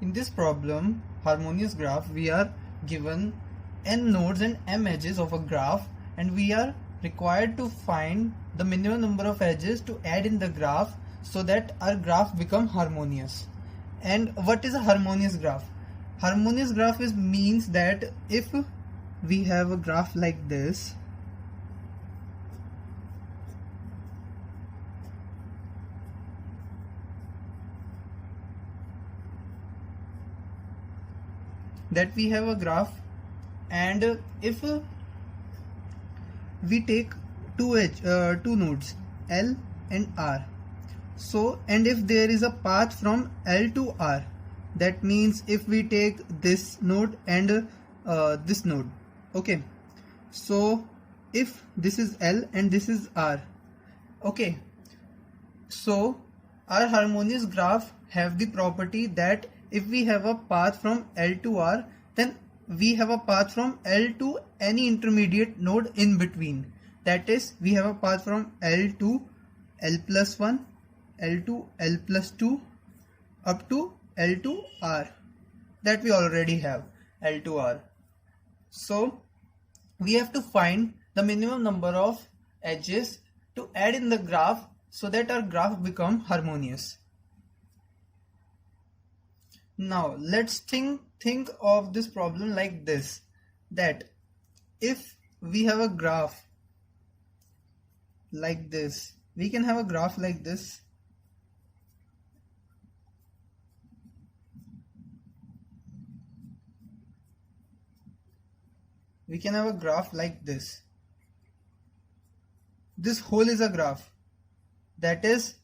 In this problem, harmonious graph, we are given n nodes and m edges of a graph, and we are required to find the minimum number of edges to add in the graph so that our graph become harmonious. And what is a harmonious graph? Harmonious graph means that if we have a graph like this, that we have a graph, and if we take two nodes L and R, so and if there is a path from L to R, that means if we take this node and this node, okay, so if this is L and this is R, okay, so our harmonious graph have the property that if we have a path from L to R, then we have a path from L to any intermediate node in between. That is, we have a path from L to L plus 1, L to L plus 2, up to L to R. That we already have, L to R. So we have to find the minimum number of edges to add in the graph so that our graph become harmonious. Now let's think of this problem like this, that if we have a graph like this, we can have a graph like this, we can have a graph like this. This whole is a graph, that is,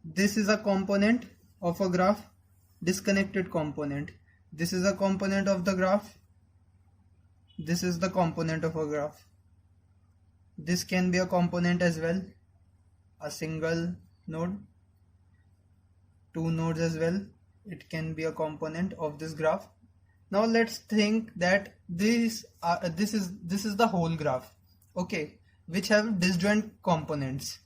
this is a component of a graph, disconnected component. This is a component of the graph. This is the component of a graph. This can be a component as well, a single node, two nodes as well. It can be a component of this graph. Now let's think that this is the whole graph, okay, which have disjoint components,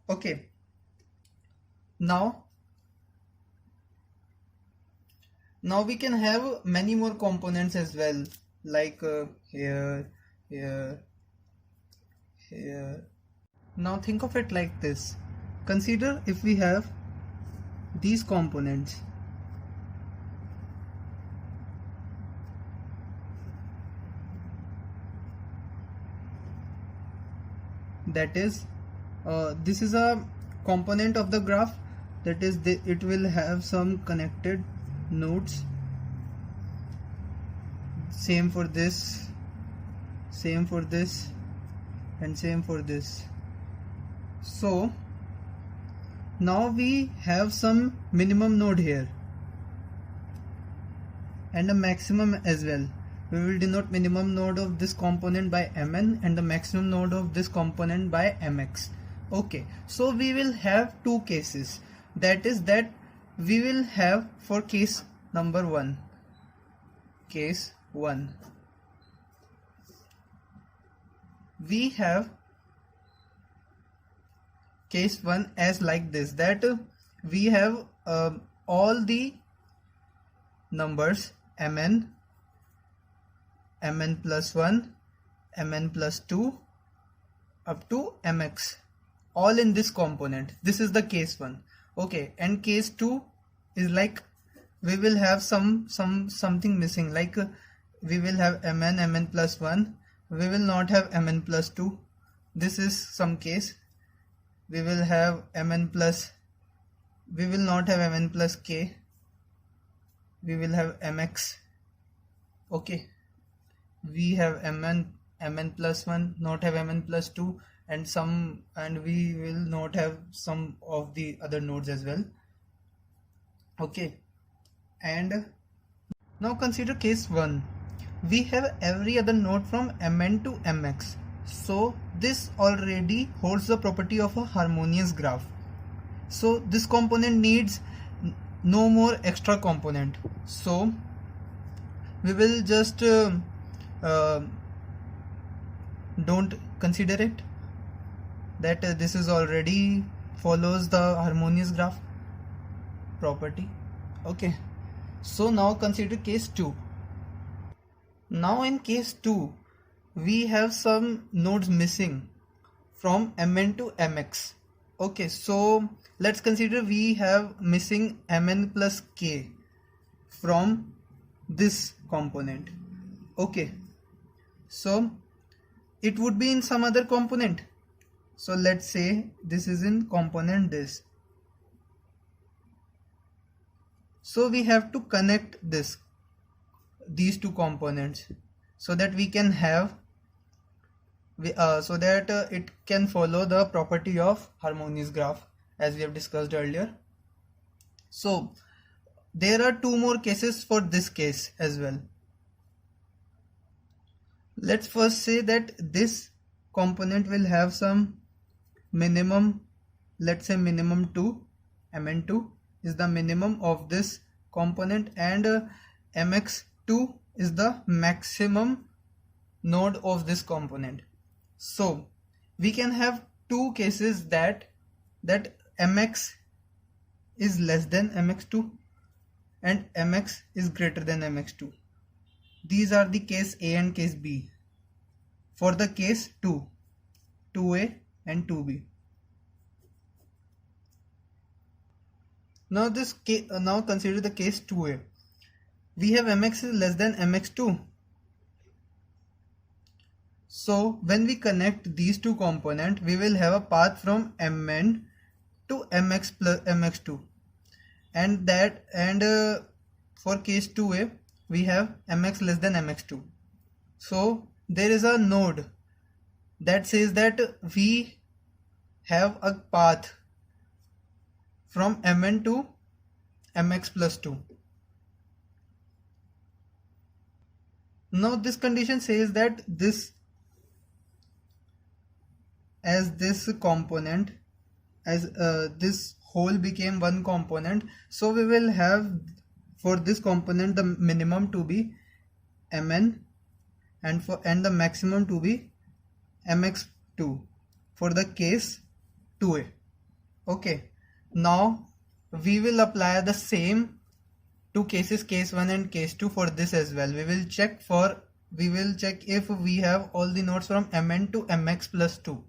okay. Now we can have many more components as well, like here. Now think of it like this. Consider if we have these components. That is, this is a component of the graph, that is, it will have some connected nodes. Same for this, same for this, and same for this. So now we have some minimum node here and a maximum as well. We will denote minimum node of this component by mn and the maximum node of this component by mx. Okay, so we will have two cases. That is that we will have for case number 1. Case 1. We have case 1 as like this, that we have all the numbers mn, mn plus 1, mn plus 2 up to mx, all in this component. This is the case 1, okay. And case 2 is like we will have something missing, like we will have mn plus 1, we will not have mn plus 2. This is some case. We will have we will not have mn plus k, we will have mx, okay. We have mn plus 1, not have mn plus 2, and we will not have some of the other nodes as well, okay. And now consider case 1. We have every other node from mn to mx, so this already holds the property of a harmonious graph. So this component needs no more extra component, so we will just don't consider it, that this is already follows the harmonious graph property, okay. So now consider case 2. Now in case 2, we have some nodes missing from Mn to Mx. Okay, so let's consider we have missing Mn plus K from this component. Okay, so it would be in some other component. So let's say this is in component this. So we have to connect these two components so that we can have it can follow the property of harmonious graph as we have discussed earlier. So there are two more cases for this case as well. Let's first say that this component will have some minimum, let's say minimum 2, Mn2 is the minimum of this component, and Mx2 is the maximum node of this component. So we can have two cases that Mx is less than Mx2 and Mx is greater than Mx2. These are the case A and case B. For the case 2, 2A and 2B. Now now consider the case 2A. We have Mx is less than Mx2. So when we connect these two components, we will have a path from Mn to Mx plus Mx2, and for case 2A we have Mx less than Mx2. So there is a node that says that we have a path from Mn to Mx plus 2. Now this condition says that this component, as this whole became one component, so we will have for this component the minimum to be Mn and the maximum to be Mx2 for the case 2A. Okay, now we will apply the same two cases, case 1 and case 2, for this as well. We will check if we have all the nodes from Mn to Mx plus 2.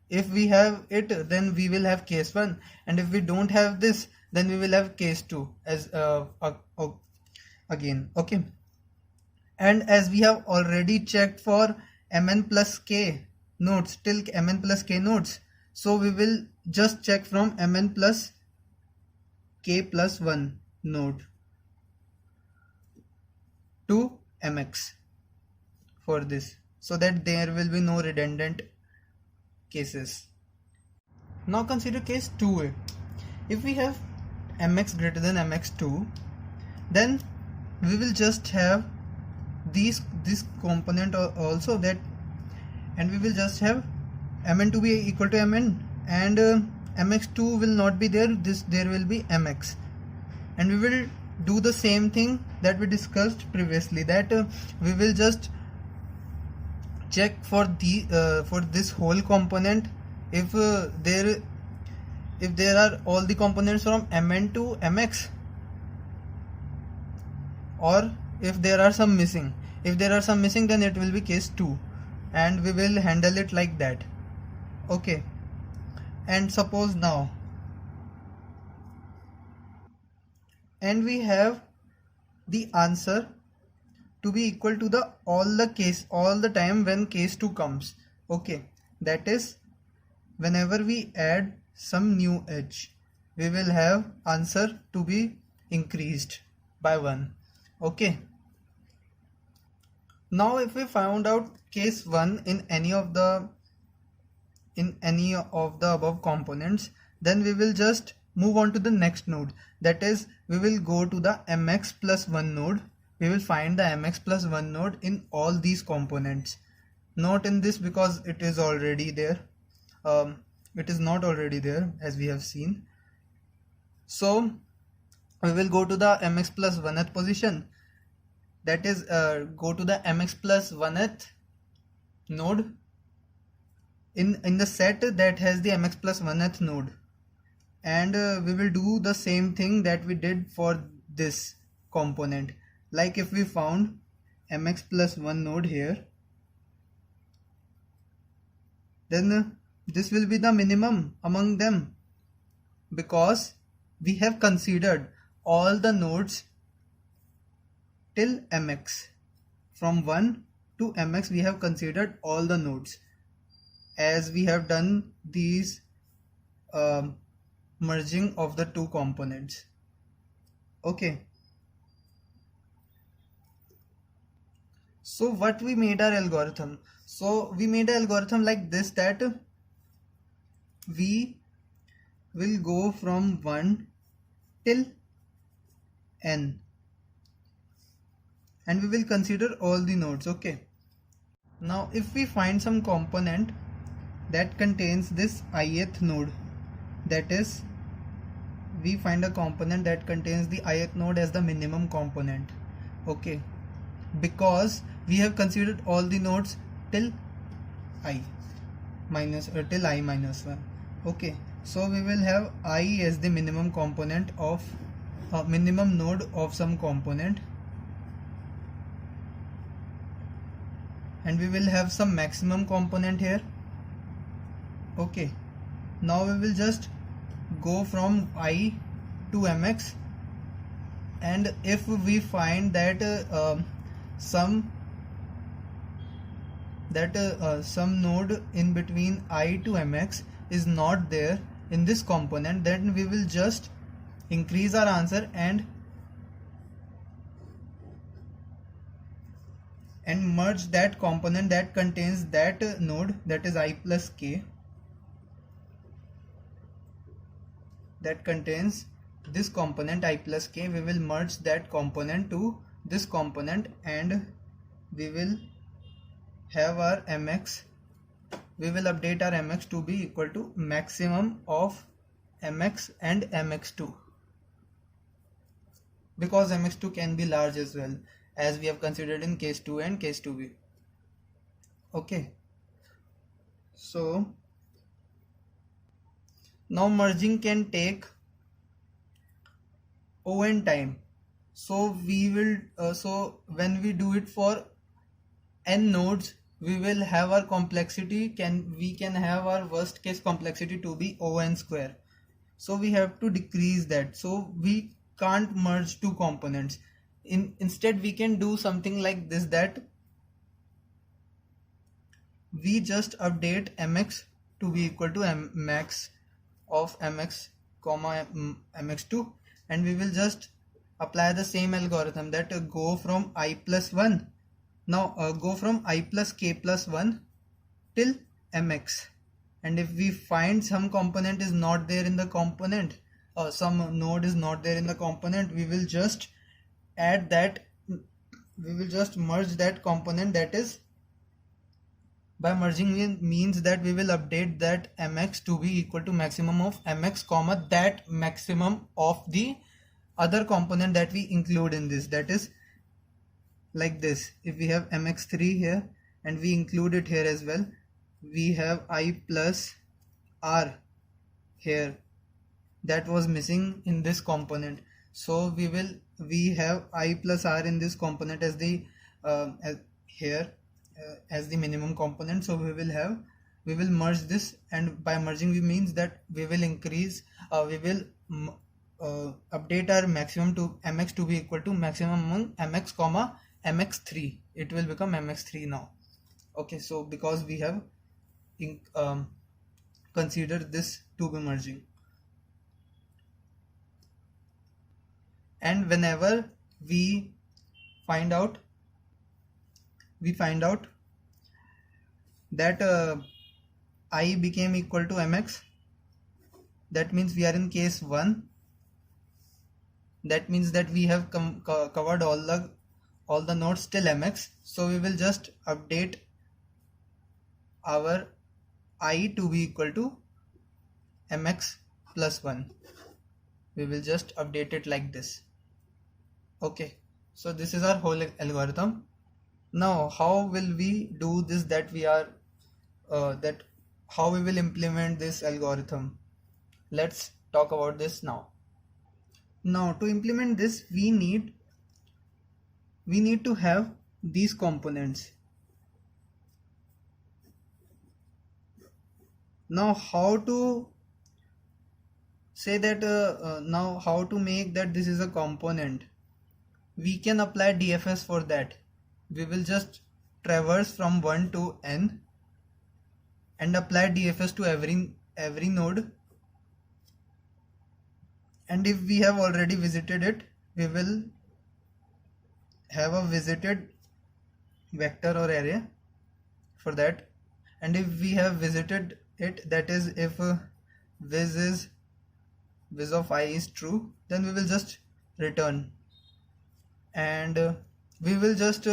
If we have it, then we will have case 1, and if we don't have this, then we will have case 2 as again. Okay, and as we have already checked for Mn plus K nodes till Mn plus K nodes, so we will just check from Mn plus K plus 1 node to Mx for this, so that there will be no redundant cases. Now consider case 2A. If we have Mx greater than Mx2, then we will just have this component also, that, and we will just have Mn to be equal to Mn, and Mx2 will not be there, there will be Mx, and we will do the same thing that we discussed previously, that we will just check for this whole component if there are all the components from Mn to Mx, or if there are some missing. If there are some missing, then it will be case 2, and we will handle it like that. Okay, and suppose now, and we have the answer to be equal to all the time when case 2 comes. Okay, that is, whenever we add some new edge, we will have answer to be increased by 1. Okay, now if we found out case 1 in any of the above components, then we will just move on to the next node, that is, we will go to the Mx plus 1 node. We will find the Mx plus 1 node in all these components, not in this because it is already there. It is not already there, as we have seen. So we will go to the Mx plus 1th position, that is, go to the Mx plus 1th node in the set that has the Mx plus 1th node, and we will do the same thing that we did for this component. Like if we found mx plus 1 node here, then this will be the minimum among them, because we have considered all the nodes till mx. From 1 to mx we have considered all the nodes, as we have done these merging of the two components. Okay, so what we made our algorithm? So we made an algorithm like this, that we will go from 1 till n, and we will consider all the nodes. Okay, now if we find some component that contains this ith node, that is, we find a component that contains the ith node as the minimum component. Okay, because we have considered all the nodes till I minus till I minus 1. Okay, so we will have I as the minimum component of minimum node of some component, and we will have some maximum component here. Okay, now we will just go from I to mx, and if we find that some node in between I to mx is not there in this component, then we will just increase our answer and merge that component that contains that node, that is I plus k, that contains this component I plus k. We will merge that component to this component, and we will have our mx, we will update our mx to be equal to maximum of mx and mx2, because mx2 can be large as well, as we have considered in case 2 and case 2b. Okay, so now merging can take O(n) time. So we will so when we do it for n nodes, we will have our complexity, we can have our worst case complexity to be O(n) square. So we have to decrease that. So we can't merge two components. Instead we can do something like this, that we just update mx to be equal to max of mx comma mx2, and we will just apply the same algorithm, that go from I plus 1, now go from I plus k plus 1 till mx, and if we find some component is not there in the component, or some node is not there in the component, we will just add that, we will just merge that component. That is, by merging means that we will update that mx to be equal to maximum of mx comma that maximum of the other component that we include in this. That is like this, if we have mx3 here and we include it here as well, we have I plus r here, that was missing in this component. So we have I plus r in this component as the as the minimum component. So we will merge this, and by merging we means that we will increase, we will update our maximum to mx to be equal to maximum among mx comma mx3. It will become mx3 now. Okay, so because we have considered this to be merging, and whenever we find out that I became equal to mx, that means we are in case 1. That means that we have covered all the nodes till mx. So we will just update our I to be equal to mx plus 1. We will just update it like this. Okay, so this is our whole algorithm. Now how will we do this, that we are how we will implement this algorithm? Let's talk about this now. Now to implement this, we need we need to have these components. Now how to say that now how to make that this is a component? We can apply DFS for that. We will just traverse from 1 to n and apply DFS to every node, and if we have already visited it, we will have a visited vector or array for that. And if we have visited it, that is if viz of I is true, then we will just return, and we will just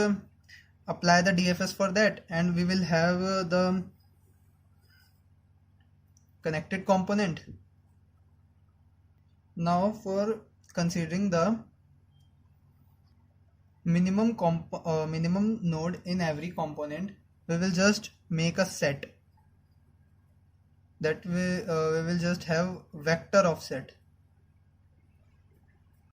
apply the DFS for that, and we will have the connected component. Now for considering the minimum node in every component, we will just make a set that we will just have vector of set.